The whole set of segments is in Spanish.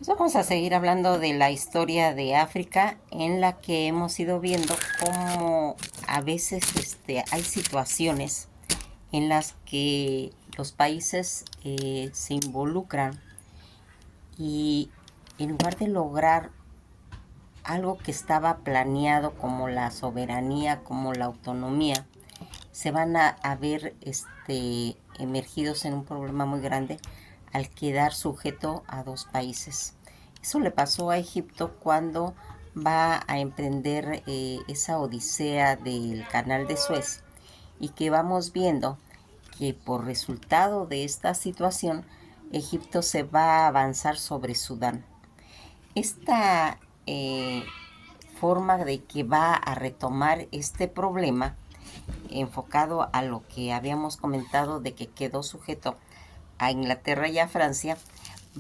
Vamos a seguir hablando de la historia de África, en la que hemos ido viendo cómo a veces hay situaciones en las que los países se involucran y en lugar de lograr algo que estaba planeado como la soberanía, como la autonomía, se van a ver emergidos en un problema muy grande al quedar sujeto a dos países. Eso le pasó a Egipto cuando va a emprender esa odisea del canal de Suez, y que vamos viendo que por resultado de esta situación Egipto se va a avanzar sobre Sudán. Esta forma de que va a retomar este problema, enfocado a lo que habíamos comentado de que quedó sujeto a Inglaterra y a Francia,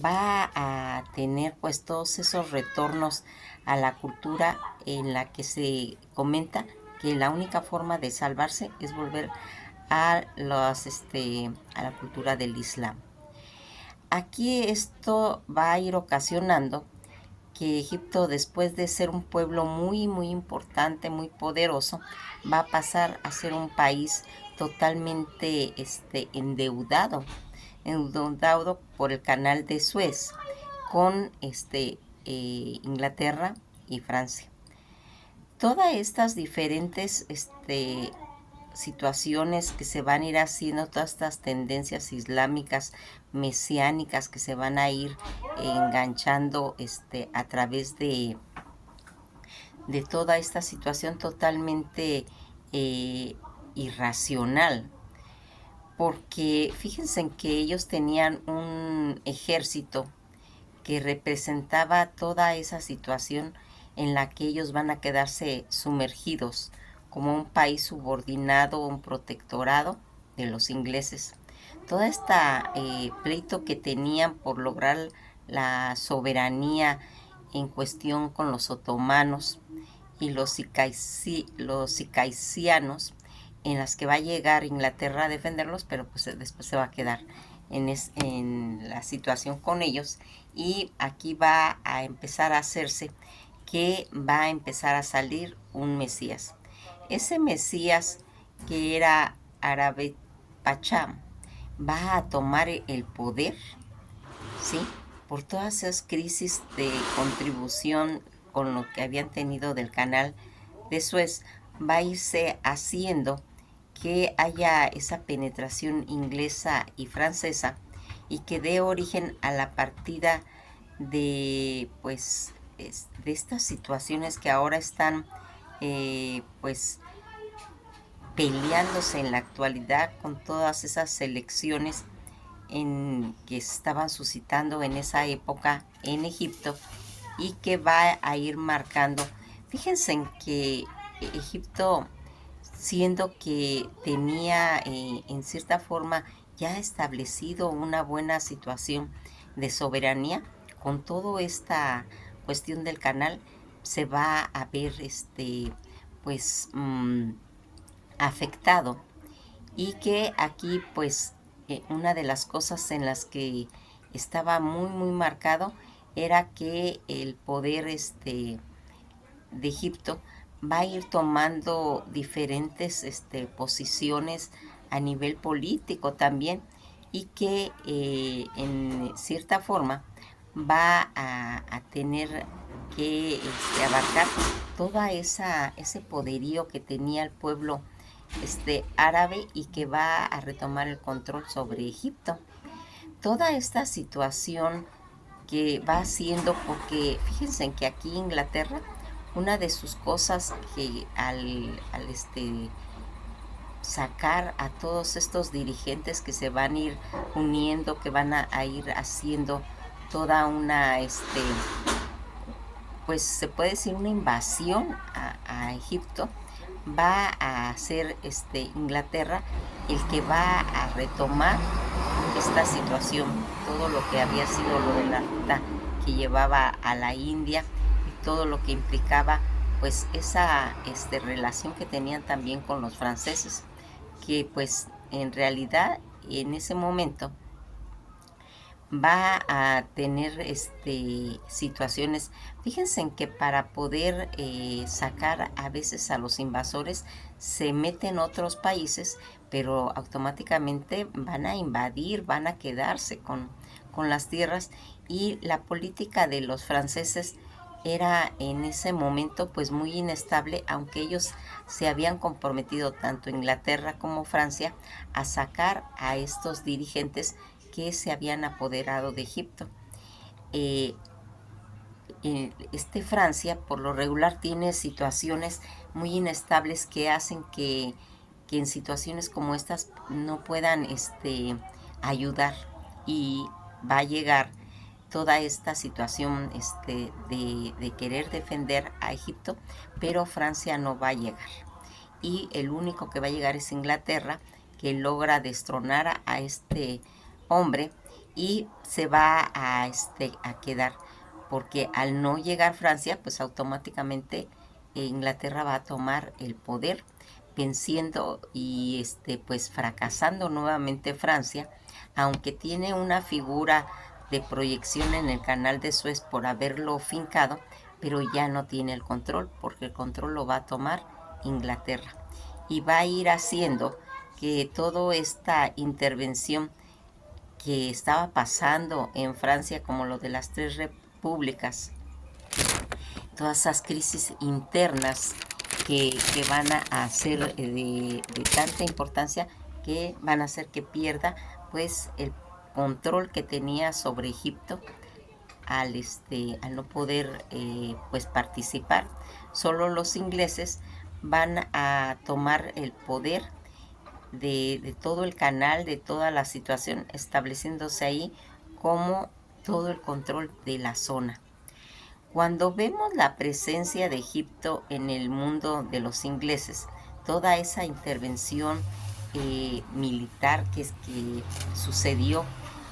va a tener pues todos esos retornos a la cultura, en la que se comenta que la única forma de salvarse es volver a la cultura del Islam. Aquí esto va a ir ocasionando que Egipto, después de ser un pueblo muy importante, muy poderoso, va a pasar a ser un país totalmente endeudado por el canal de Suez con Inglaterra y Francia. Todas estas diferentes situaciones que se van a ir haciendo, todas estas tendencias islámicas, mesiánicas, que se van a ir enganchando a través de toda esta situación totalmente irracional, porque fíjense en que ellos tenían un ejército que representaba toda esa situación en la que ellos van a quedarse sumergidos como un país subordinado, un protectorado de los ingleses. Toda esta pleito que tenían por lograr la soberanía en cuestión con los otomanos y los sicaicianos, en las que va a llegar Inglaterra a defenderlos, pero pues después se va a quedar en la situación con ellos, y aquí va a empezar a hacerse que va a empezar a salir un Mesías. Ese Mesías, que era Árabe Pachá, va a tomar el poder, ¿sí? Por todas esas crisis de contribución con lo que habían tenido del canal de Suez, va a irse haciendo que haya esa penetración inglesa y francesa, y que dé origen a la partida de pues de estas situaciones que ahora están pues peleándose en la actualidad con todas esas elecciones que se estaban suscitando en esa época en Egipto, y que va a ir marcando. Fíjense en que Egipto, siendo que tenía en cierta forma ya establecido una buena situación de soberanía, con toda esta cuestión del canal, se va a ver pues afectado, y que aquí pues una de las cosas en las que estaba muy marcado era que el poder de Egipto va a ir tomando diferentes posiciones a nivel político también, y que en cierta forma va a tener que abarcar toda ese poderío que tenía el pueblo árabe, y que va a retomar el control sobre Egipto. Toda esta situación que va haciendo, porque fíjense en que aquí Inglaterra, una de sus cosas que al sacar a todos estos dirigentes que se van a ir uniendo, que van a ir haciendo toda una pues se puede decir una invasión a Egipto, va a ser Inglaterra el que va a retomar esta situación, todo lo que había sido lo de la ruta que llevaba a la India, y todo lo que implicaba pues esa relación que tenían también con los franceses, que pues en realidad en ese momento va a tener situaciones. Fíjense en que para poder sacar a veces a los invasores se meten otros países, pero automáticamente van a invadir, van a quedarse con las tierras, y la política de los franceses era en ese momento pues muy inestable, aunque ellos se habían comprometido, tanto Inglaterra como Francia, a sacar a estos dirigentes que se habían apoderado de Egipto. Eh, Francia por lo regular tiene situaciones muy inestables que hacen que en situaciones como estas no puedan ayudar, y va a llegar toda esta situación de querer defender a Egipto, pero Francia no va a llegar. Y el único que va a llegar es Inglaterra, que logra destronar a este hombre, y se va a quedar, porque al no llegar Francia, pues automáticamente Inglaterra va a tomar el poder, venciendo y pues fracasando nuevamente Francia, aunque tiene una figura de proyección en el canal de Suez por haberlo fincado, pero ya no tiene el control, porque el control lo va a tomar Inglaterra, y va a ir haciendo que toda esta intervención que estaba pasando en Francia, como lo de las tres repúblicas, todas esas crisis internas que van a ser de tanta importancia, que van a hacer que pierda pues el control que tenía sobre Egipto, al no poder pues participar. Solo los ingleses van a tomar el poder de todo el canal, de toda la situación, estableciéndose ahí como todo el control de la zona. Cuando vemos la presencia de Egipto en el mundo de los ingleses, toda esa intervención militar que sucedió,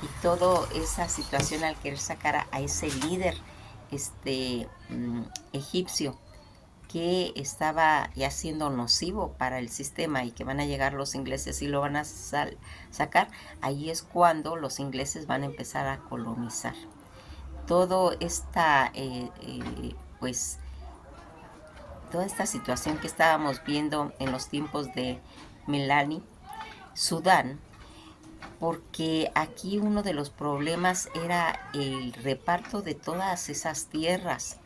y toda esa situación al querer sacar a ese líder egipcio, que estaba ya siendo nocivo para el sistema, y que van a llegar los ingleses y lo van a sacar, ahí es cuando los ingleses van a empezar a colonizar. Todo esta, pues, toda esta situación que estábamos viendo en los tiempos de Melanie, Sudán, porque aquí uno de los problemas era el reparto de todas esas tierras,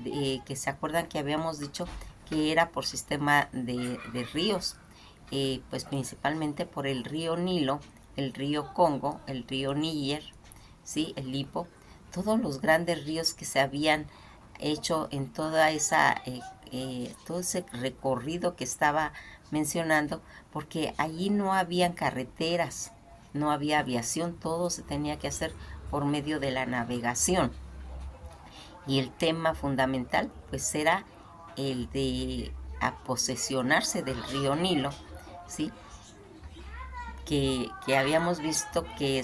que se acuerdan que habíamos dicho que era por sistema de ríos, pues principalmente por el río Nilo, el río Congo, el río Níger, ¿sí? El Lipo, todos los grandes ríos que se habían hecho en toda esa, todo ese recorrido que estaba mencionando, porque allí no habían carreteras, no había aviación, todo se tenía que hacer por medio de la navegación. Y el tema fundamental pues era el de posesionarse del río Nilo, ¿sí? Que habíamos visto que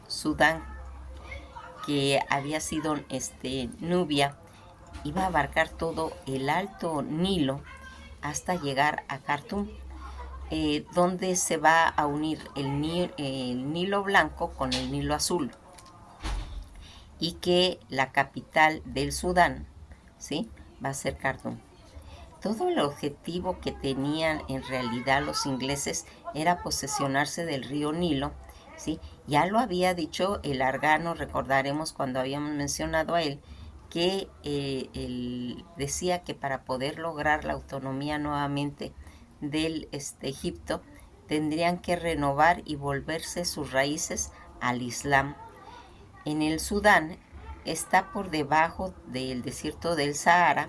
Sudán, que había sido Nubia, iba a abarcar todo el alto Nilo hasta llegar a Khartoum, donde se va a unir el Nilo Blanco con el Nilo Azul, y que la capital del Sudán, ¿sí?, va a ser Khartoum. Todo el objetivo que tenían en realidad los ingleses era posesionarse del río Nilo, ¿sí? Ya lo había dicho el Argano, recordaremos cuando habíamos mencionado a él, que él decía que para poder lograr la autonomía nuevamente del Egipto, tendrían que renovar y volverse sus raíces al Islam. En el Sudán está por debajo del desierto del Sahara,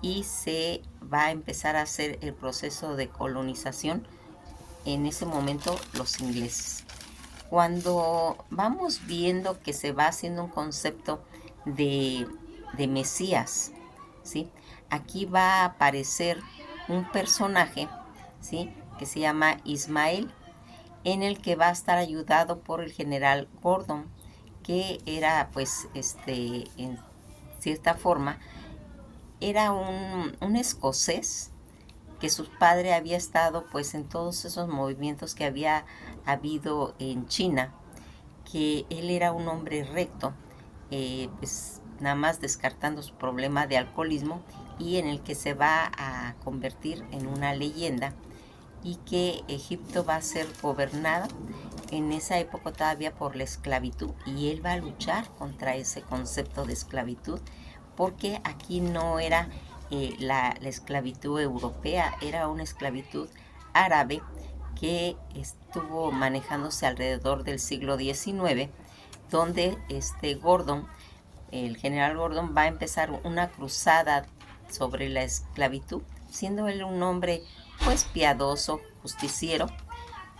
y se va a empezar a hacer el proceso de colonización en ese momento los ingleses. Cuando vamos viendo que se va haciendo un concepto de Mesías, ¿sí?, aquí va a aparecer un personaje, ¿sí?, que se llama Ismael, en el que va a estar ayudado por el general Gordon, que era pues en cierta forma era un escocés, que su padre había estado pues en todos esos movimientos que había habido en China, que él era un hombre recto, pues nada más descartando su problema de alcoholismo, y en el que se va a convertir en una leyenda, y que Egipto va a ser gobernado en esa época todavía por la esclavitud, y él va a luchar contra ese concepto de esclavitud, porque aquí no era la esclavitud europea, era una esclavitud árabe que estuvo manejándose alrededor del siglo XIX, donde Gordon, el general Gordon, va a empezar una cruzada sobre la esclavitud, siendo él un hombre pues piadoso, justiciero.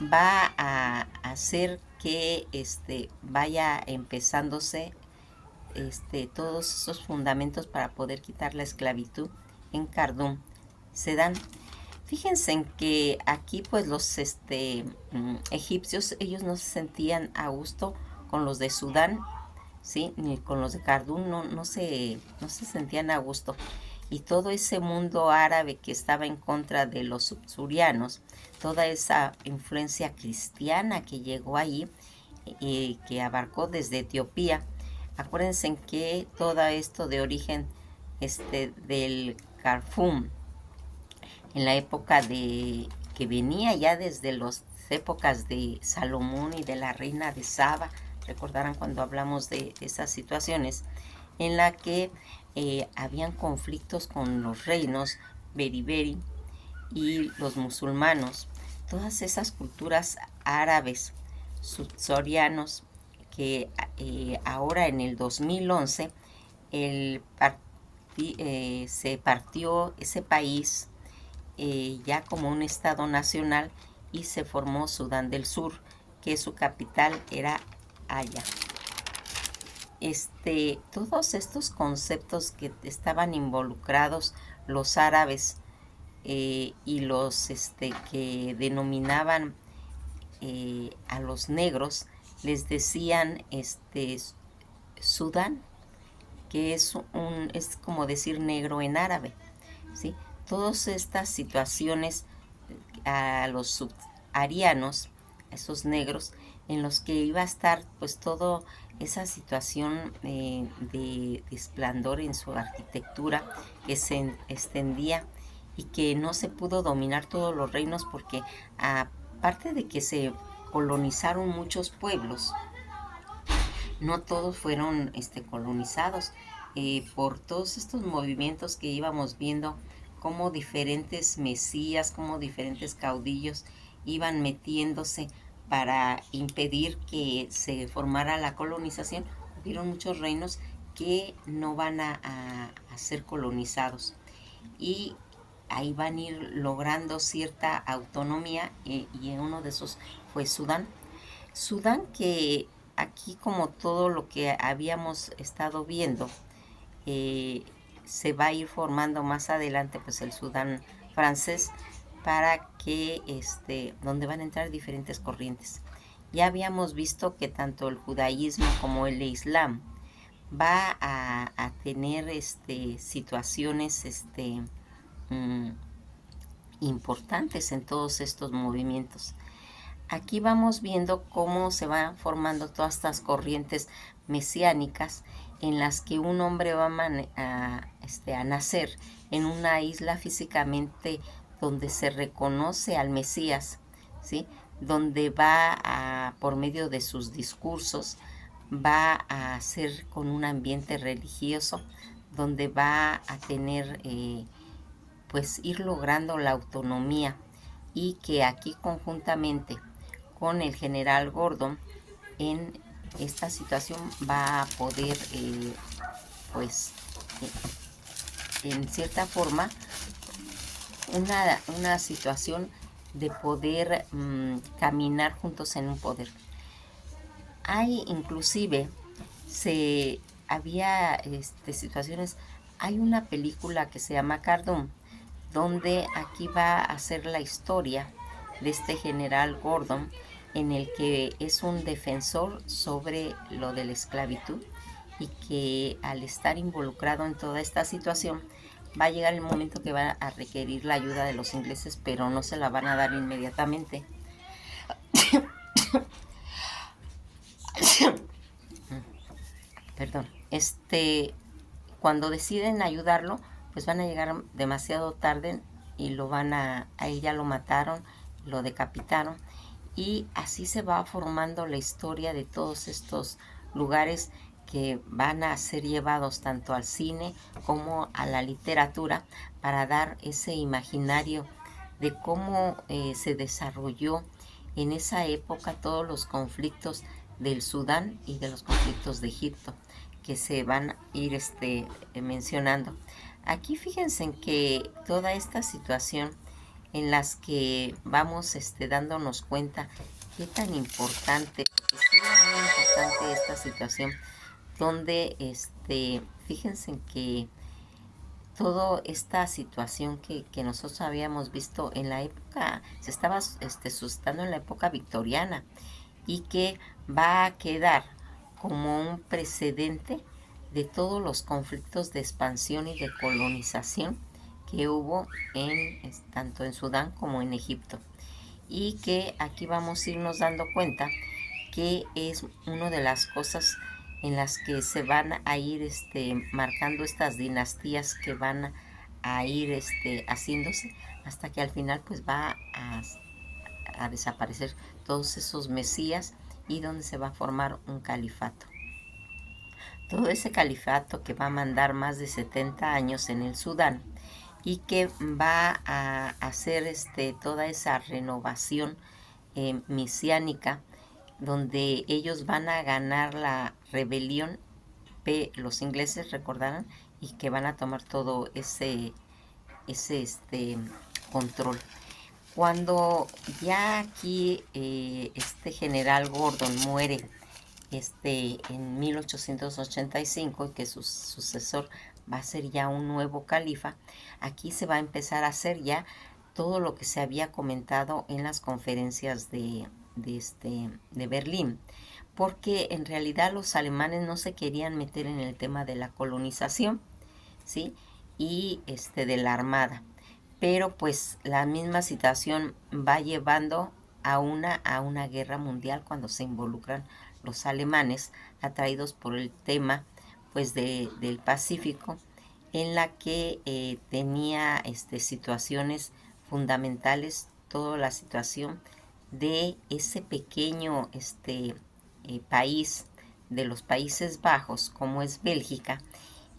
Va a hacer que vaya empezándose todos esos fundamentos para poder quitar la esclavitud en Khartoum. Se dan. Fíjense en que aquí pues los egipcios, ellos no se sentían a gusto con los de Sudán, ¿sí? Ni con los de Khartoum, no se sentían a gusto. Y todo ese mundo árabe que estaba en contra de los subsaharianos, toda esa influencia cristiana que llegó ahí, que abarcó desde Etiopía. Acuérdense que todo esto de origen del Khartoum, en la época de que venía ya desde las épocas de Salomón y de la reina de Saba, recordarán cuando hablamos de esas situaciones en la que habían conflictos con los reinos beriberi y los musulmanos, todas esas culturas árabes subsaharianos que ahora en el 2011 se partió ese país ya como un estado nacional, y se formó Sudán del Sur, que su capital era Haya. Todos estos conceptos que estaban involucrados los árabes y los que denominaban a los negros, les decían Sudán, que es como decir negro en árabe, ¿sí? Todas estas situaciones a los subsaharianos, esos negros, en los que iba a estar pues toda esa situación de esplendor en su arquitectura, que se extendía y que no se pudo dominar todos los reinos, porque aparte de que se colonizaron muchos pueblos, no todos fueron colonizados por todos estos movimientos que íbamos viendo, como diferentes mesías, como diferentes caudillos iban metiéndose para impedir que se formara la colonización. Hubieron muchos reinos que no van a ser colonizados, y ahí van a ir logrando cierta autonomía, y uno de esos fue Sudán. Sudán, que aquí, como todo lo que habíamos estado viendo, se va a ir formando más adelante pues el Sudán francés, para que donde van a entrar diferentes corrientes. Ya habíamos visto que tanto el judaísmo como el islam va a tener situaciones importantes en todos estos movimientos. Aquí vamos viendo cómo se van formando todas estas corrientes mesiánicas, en las que un hombre va a nacer en una isla físicamente, donde se reconoce al Mesías, ¿sí? Donde va por medio de sus discursos, va a ser con un ambiente religioso, donde va a tener pues ir logrando la autonomía, y que aquí conjuntamente con el general Gordon, en esta situación va a poder pues en cierta forma una situación de poder caminar juntos en un poder. Hay inclusive, había situaciones, hay una película que se llama Khartoum, donde aquí va a ser la historia de este general Gordon, en el que es un defensor sobre lo de la esclavitud, y que al estar involucrado en toda esta situación, va a llegar el momento que va a requerir la ayuda de los ingleses, pero no se la van a dar inmediatamente. perdón, cuando deciden ayudarlo, pues van a llegar demasiado tarde y a él ya lo mataron, lo decapitaron, y así se va formando la historia de todos estos lugares que van a ser llevados tanto al cine como a la literatura para dar ese imaginario de cómo se desarrolló en esa época todos los conflictos del Sudán y de los conflictos de Egipto que se van a ir mencionando. Aquí fíjense en que toda esta situación en las que vamos dándonos cuenta qué tan importante, porque sí es muy importante esta situación, donde fíjense en que toda esta situación que nosotros habíamos visto en la época, se estaba suscitando en la época victoriana, y que va a quedar como un precedente de todos los conflictos de expansión y de colonización que hubo tanto en Sudán como en Egipto, y que aquí vamos a irnos dando cuenta que es una de las cosas en las que se van a ir marcando estas dinastías que van a ir haciéndose hasta que al final pues va a desaparecer todos esos mesías, y donde se va a formar un califato. Todo ese califato que va a mandar más de 70 años en el Sudán, y que va a hacer toda esa renovación mesiánica, donde ellos van a ganar la rebelión, los ingleses recordarán, y que van a tomar todo ese control. Cuando ya aquí este general Gordon muere en 1885, y que su sucesor va a ser ya un nuevo califa, aquí se va a empezar a hacer ya todo lo que se había comentado en las conferencias de Berlín, porque en realidad los alemanes no se querían meter en el tema de la colonización, ¿sí? Y de la armada, pero pues la misma situación va llevando a una guerra mundial cuando se involucran los alemanes, atraídos por el tema pues del Pacífico, en la que tenía situaciones fundamentales, toda la situación de ese pequeño país de los Países Bajos, como es Bélgica,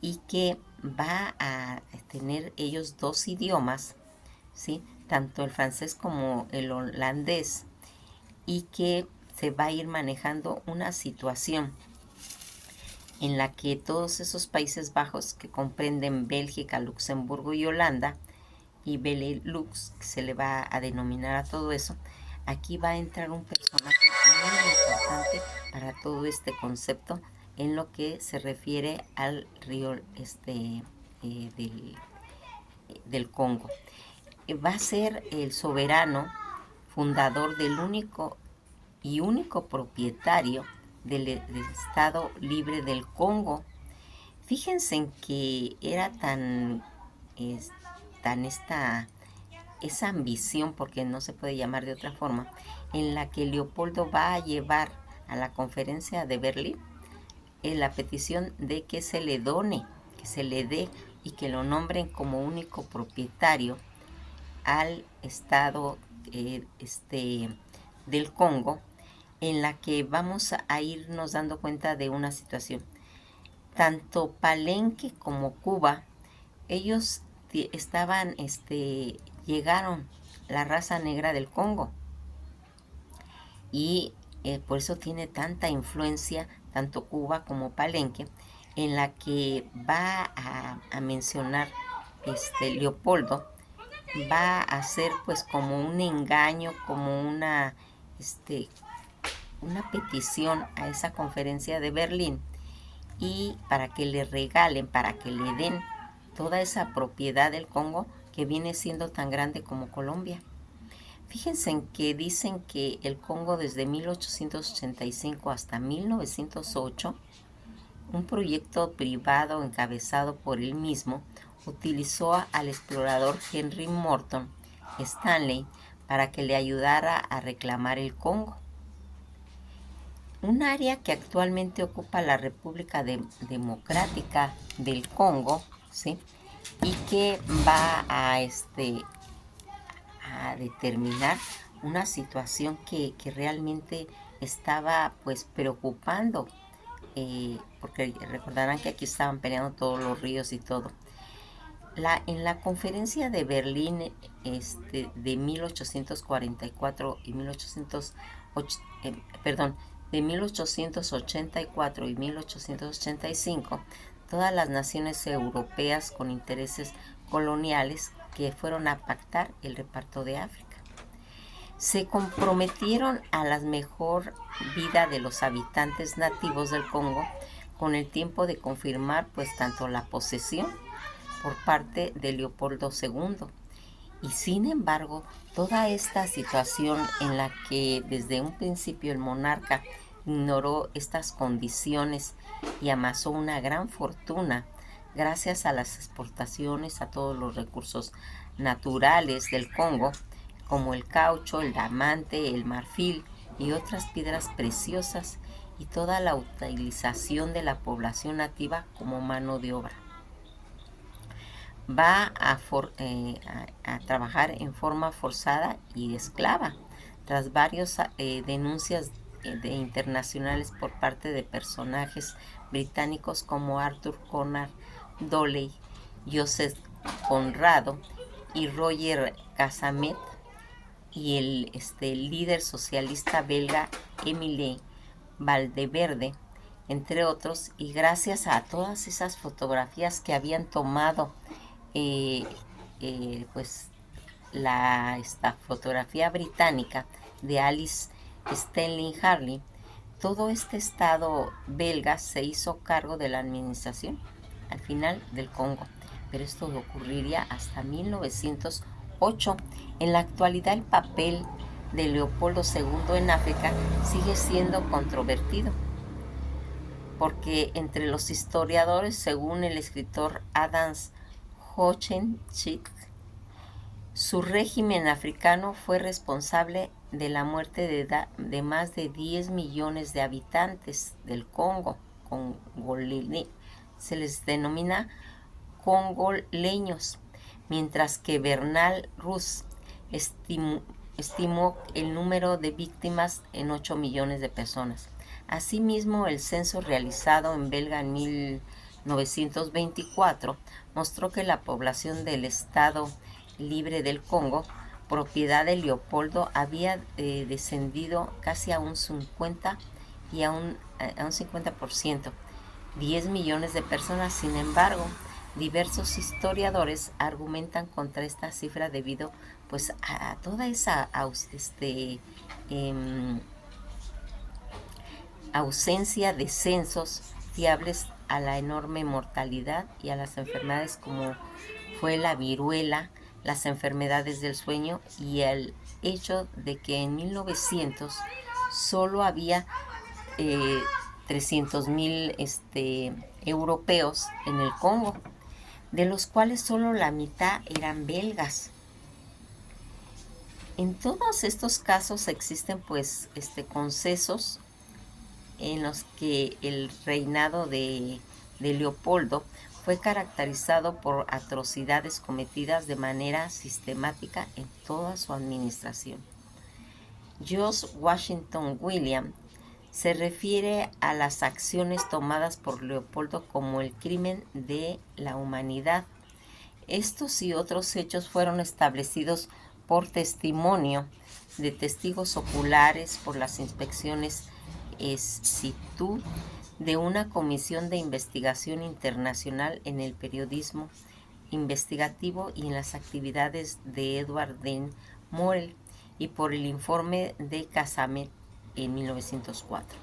y que va a tener ellos dos idiomas, ¿sí? Tanto el francés como el holandés, y que se va a ir manejando una situación en la que todos esos Países Bajos, que comprenden Bélgica, Luxemburgo y Holanda, y Benelux, que se le va a denominar a todo eso, aquí va a entrar un personaje muy importante para todo este concepto en lo que se refiere al río del Congo. Va a ser el soberano fundador del único propietario del Estado Libre del Congo. Fíjense en que era tan esa ambición, porque no se puede llamar de otra forma, en la que Leopoldo va a llevar a la conferencia de Berlín la petición de que se le done, que se le dé y que lo nombren como único propietario al Estado del Congo, en la que vamos a irnos dando cuenta de una situación. Tanto Palenque como Cuba, ellos llegaron la raza negra del Congo, y por eso tiene tanta influencia tanto Cuba como Palenque, en la que va a mencionar Leopoldo, va a hacer pues como un engaño, como una petición a esa conferencia de Berlín, y para que le regalen, para que le den toda esa propiedad del Congo, que viene siendo tan grande como Colombia. Fíjense en que dicen que el Congo desde 1885 hasta 1908, un proyecto privado encabezado por él mismo, utilizó al explorador Henry Morton Stanley para que le ayudara a reclamar el Congo. un área que actualmente ocupa la República Democrática del Congo, ¿sí? Y que va a determinar una situación que realmente estaba pues preocupando, porque recordarán que aquí estaban peleando todos los ríos y todo. En la conferencia de Berlín de 1844 y 1884 y 1885, todas las naciones europeas con intereses coloniales que fueron a pactar el reparto de África se comprometieron a la mejor vida de los habitantes nativos del Congo con el tiempo de confirmar pues tanto la posesión por parte de Leopoldo II. Y sin embargo, toda esta situación en la que desde un principio el monarca ignoró estas condiciones y amasó una gran fortuna gracias a las exportaciones a todos los recursos naturales del Congo, como el caucho, el diamante, el marfil y otras piedras preciosas, y toda la utilización de la población nativa como mano de obra. Va a trabajar en forma forzada y esclava, tras varias denuncias internacionales por parte de personajes británicos como Arthur Conan Doyle, Joseph Conrado y Roger Casamet, y el líder socialista belga Émile Valdeverde, entre otros. Y gracias a todas esas fotografías que habían tomado, pues esta fotografía británica de Alice Stanley Harley, todo este estado belga se hizo cargo de la administración al final del Congo, pero esto ocurriría hasta 1908. En la actualidad el papel de Leopoldo II en África sigue siendo controvertido, porque entre los historiadores, según el escritor Adams Hochenschitz, su régimen africano fue responsable de la muerte de más de 10 millones de habitantes del Congo. Se les denomina congoleños, mientras que Bernal Rus estimó el número de víctimas en 8 millones de personas. Asimismo, el censo realizado en Belga en 1924 mostró que la población del Estado Libre del Congo, propiedad de Leopoldo, había descendido casi a un 50% y a un 50%, 10 millones de personas. Sin embargo, diversos historiadores argumentan contra esta cifra debido pues a toda esa ausencia de censos fiables, a la enorme mortalidad y a las enfermedades como fue la viruela, las enfermedades del sueño, y el hecho de que en 1900 solo había 300,000 europeos en el Congo, de los cuales solo la mitad eran belgas. En todos estos casos existen pues concesos en los que el reinado de Leopoldo fue caracterizado por atrocidades cometidas de manera sistemática en toda su administración. George Washington Williams se refiere a las acciones tomadas por Leopoldo como el crimen de la humanidad. Estos y otros hechos fueron establecidos por testimonio de testigos oculares, por las inspecciones in situ de una comisión de investigación internacional en el periodismo investigativo y en las actividades de Edward D. Morel, y por el informe de Casamet en 1904.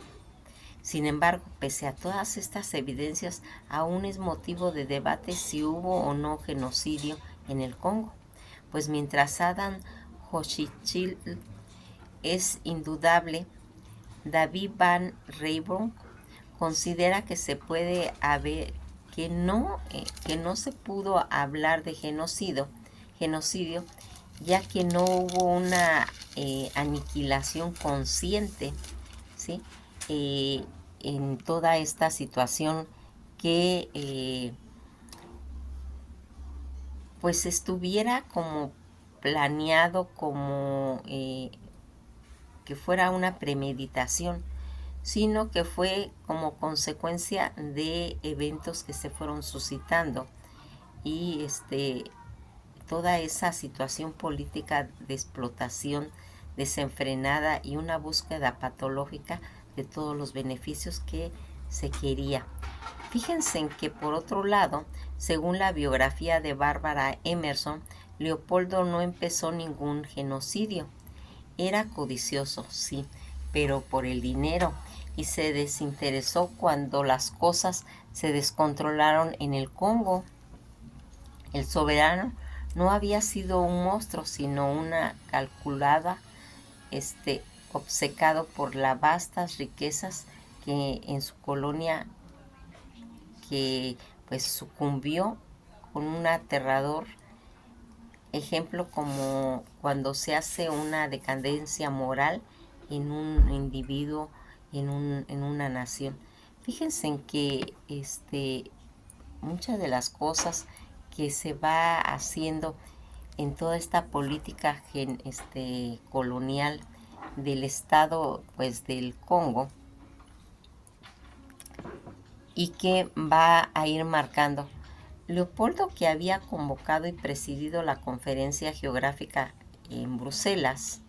Sin embargo, pese a todas estas evidencias, aún es motivo de debate si hubo o no genocidio en el Congo, pues mientras Adam Hochenschitz es indudable, David Van Reyburg considera que no se pudo hablar de genocidio, ya que no hubo una aniquilación consciente, ¿sí? eh, en toda esta situación que pues estuviera como planeado, como que fuera una premeditación, sino que fue como consecuencia de eventos que se fueron suscitando y toda esa situación política de explotación desenfrenada y una búsqueda patológica de todos los beneficios que se quería. Fíjense en que por otro lado, según la biografía de Bárbara Emerson, Leopoldo no empezó ningún genocidio. Era codicioso, sí, pero por el dinero, y se desinteresó cuando las cosas se descontrolaron en el Congo. El soberano no había sido un monstruo, sino una calculada, obcecado por las vastas riquezas que en su colonia, que pues sucumbió con un aterrador ejemplo, como cuando se hace una decadencia moral en un individuo, en una nación. Fíjense en que muchas de las cosas que se va haciendo en toda esta política colonial del estado pues del Congo, y que va a ir marcando. Leopoldo, que había convocado y presidido la conferencia geográfica en Bruselas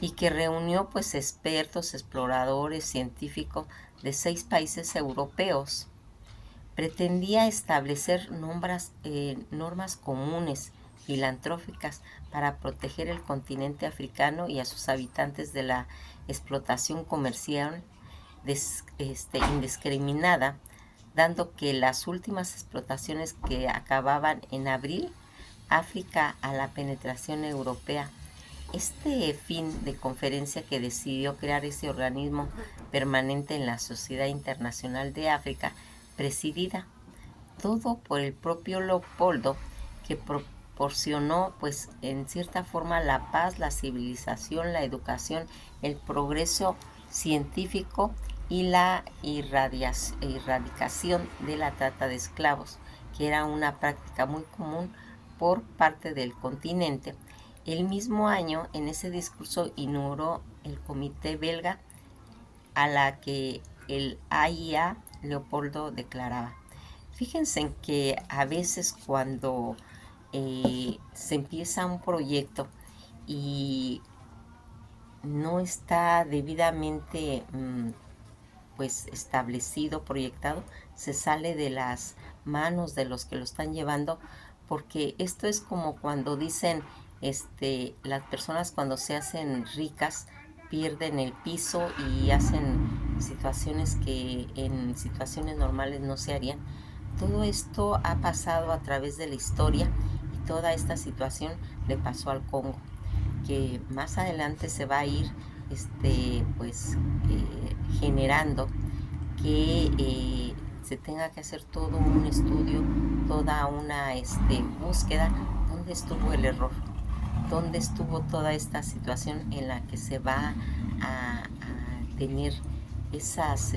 y que reunió pues expertos, exploradores, científicos de 6 países europeos, pretendía establecer normas comunes filantrópicas para proteger el continente africano y a sus habitantes de la explotación comercial indiscriminada, dando que las últimas explotaciones que acababan en abril África a la penetración europea. Este fin de conferencia, que decidió crear ese organismo permanente en la Sociedad Internacional de África, presidida todo por el propio Leopoldo, que proporcionó pues en cierta forma la paz, la civilización, la educación, el progreso científico y la erradicación de la trata de esclavos, que era una práctica muy común por parte del continente. El mismo año, en ese discurso, inauguró el Comité Belga, a la que el AIA Leopoldo declaraba. Fíjense en que a veces cuando se empieza un proyecto y no está debidamente pues establecido, proyectado, se sale de las manos de los que lo están llevando, porque esto es como cuando dicen las personas cuando se hacen ricas pierden el piso y hacen situaciones que en situaciones normales no se harían. Todo esto ha pasado a través de la historia y toda esta situación le pasó al Congo, que más adelante se va a ir pues generando que se tenga que hacer todo un estudio, toda una búsqueda, dónde estuvo el error, dónde estuvo toda esta situación en la que se va a tener esas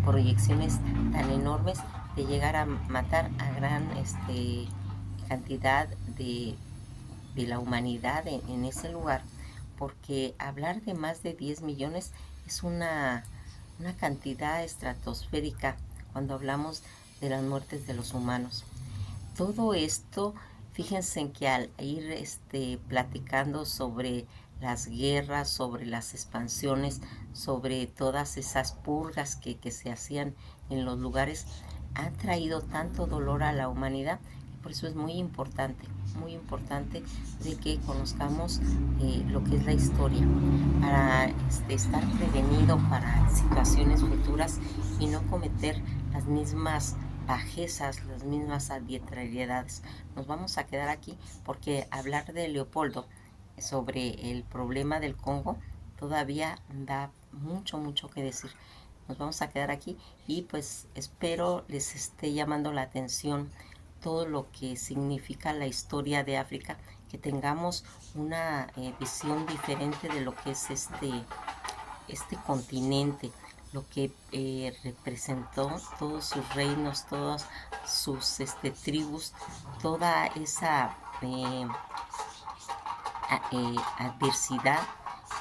proyecciones tan enormes de llegar a matar a gran cantidad de la humanidad en ese lugar, porque hablar de más de 10 millones es una cantidad estratosférica cuando hablamos de las muertes de los humanos. Todo esto, fíjense en que al ir platicando sobre las guerras, sobre las expansiones, sobre todas esas purgas que se hacían en los lugares, ha traído tanto dolor a la humanidad. Por eso es muy importante de que conozcamos lo que es la historia, para estar prevenido para situaciones futuras y no cometer las mismas bajezas, las mismas arbitrariedades. Nos vamos a quedar aquí porque hablar de Leopoldo sobre el problema del Congo todavía da mucho que decir. Nos vamos a quedar aquí y pues espero les esté llamando la atención todo lo que significa la historia de África, que tengamos una visión diferente de lo que es este continente, lo que representó, todos sus reinos, todas sus tribus, toda esa adversidad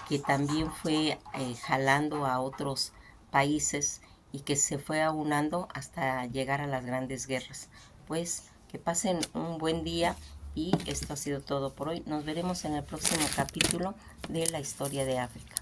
que también fue jalando a otros países y que se fue aunando hasta llegar a las grandes guerras. Pues que pasen un buen día y esto ha sido todo por hoy. Nos veremos en el próximo capítulo de la historia de África.